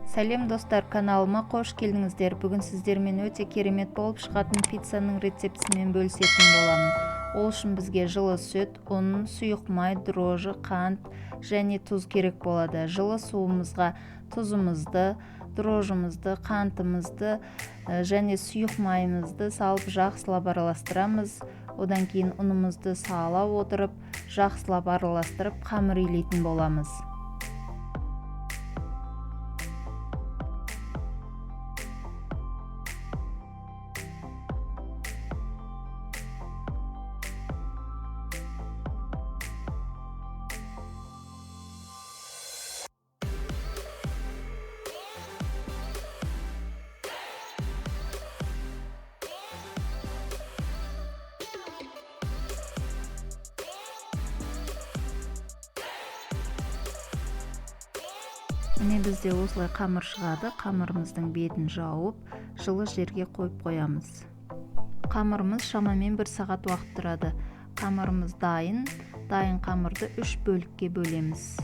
Сәлем достар, каналыма қош келдіңіздер. Бүгін сіздермен өте керемет болып шығатын пиццаның рецептісімен бөлісетін боламын. Ол үшін бізге жылы сүт, ұн, сұйық май, дрожжи, қант және тұз керек болады. Жылы суымызға тұзымызды, дрожжымызды, қантымызды және сұйық майымызды салып жақсылап араластырамыз. Одан кейін ұнымызды сала отырып, жақсылап араластырып, қамыр илейтін боламыз. Міне бізде осылай қамыр шығады. Қамырымыздың бетін жауып, жылы жерге қойып қоямыз. Қамырымыз шамамен 1 сағат уақыт тұрады. Қамырымыз дайын. Дайын қамырды 3 бөлікке бөлеміз.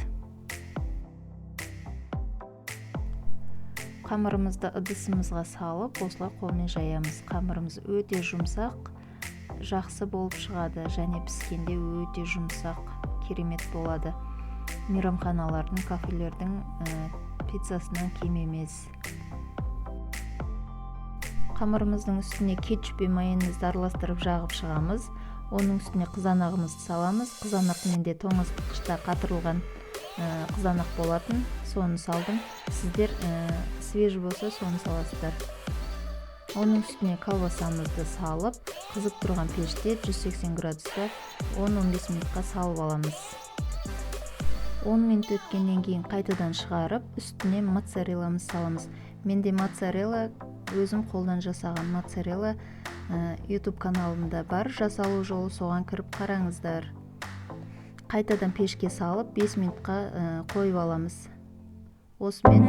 Қамырымызды ыдысымызға салып, осылай қолмен жаямыз. Қамырымыз өте жұмсақ, жақсы болып шығады және піскенде өте жұмсақ, керемет болады. Мейрамханалардың, кафелердің пиццасынан кем емес. Қамырымыздың үстіне кетчуп пен майонезді араластырып жағып шығамыз. Оның үстіне қызанағымызды саламыз. Қызанақмен де тоңазытқышта қатырылған қызанақ болатын. Соны салдым. Сіздер свежий болса, соны саласыздар. Оның үстіне колбасамызды салып, қызып тұрған пеште 180 градуста 10-15 минутқа салып аламыз. 10 минут өткеннен кейін қайтадан шығарып, үстіне моцарелламыз саламыз. Менде моцарелла, өзім қолдан жасаған моцарелла YouTube каналымда бар. Жасалу жолы, соған кіріп қараңыздар. Қайтадан пешке салып 5 минутқа қойып аламыз. Осымен